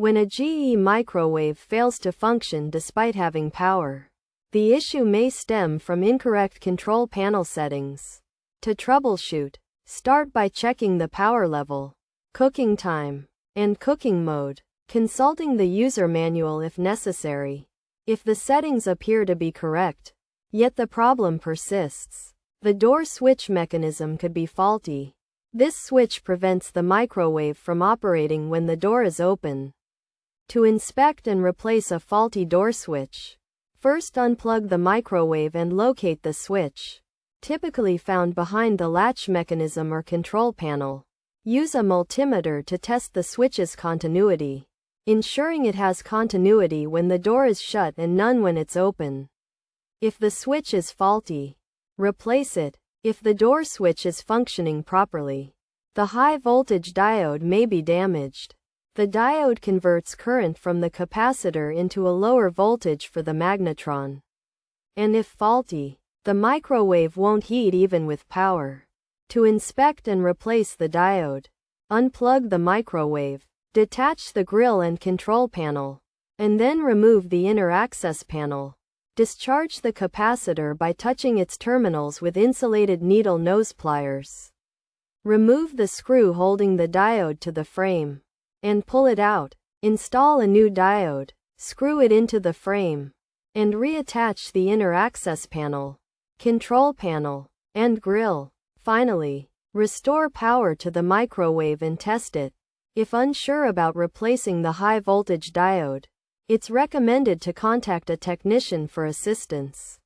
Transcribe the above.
When a GE microwave fails to function despite having power, the issue may stem from incorrect control panel settings. To troubleshoot, start by checking the power level, cooking time, and cooking mode, consulting the user manual if necessary. If the settings appear to be correct, yet the problem persists, the door switch mechanism could be faulty. This switch prevents the microwave from operating when the door is open. To inspect and replace a faulty door switch, first unplug the microwave and locate the switch, typically found behind the latch mechanism or control panel. Use a multimeter to test the switch's continuity, ensuring it has continuity when the door is shut and none when it's open. If the switch is faulty, replace it. If the door switch is functioning properly, the high voltage diode may be damaged. The diode converts current from the capacitor into a lower voltage for the magnetron. And if faulty, the microwave won't heat even with power. To inspect and replace the diode, unplug the microwave, detach the grill and control panel, and then remove the inner access panel. Discharge the capacitor by touching its terminals with insulated needle nose pliers. Remove the screw holding the diode to the frame, and pull it out. Install a new diode, screw it into the frame, and reattach the inner access panel, control panel, and grill. Finally, restore power to the microwave and test it. If unsure about replacing the high voltage diode, it's recommended to contact a technician for assistance.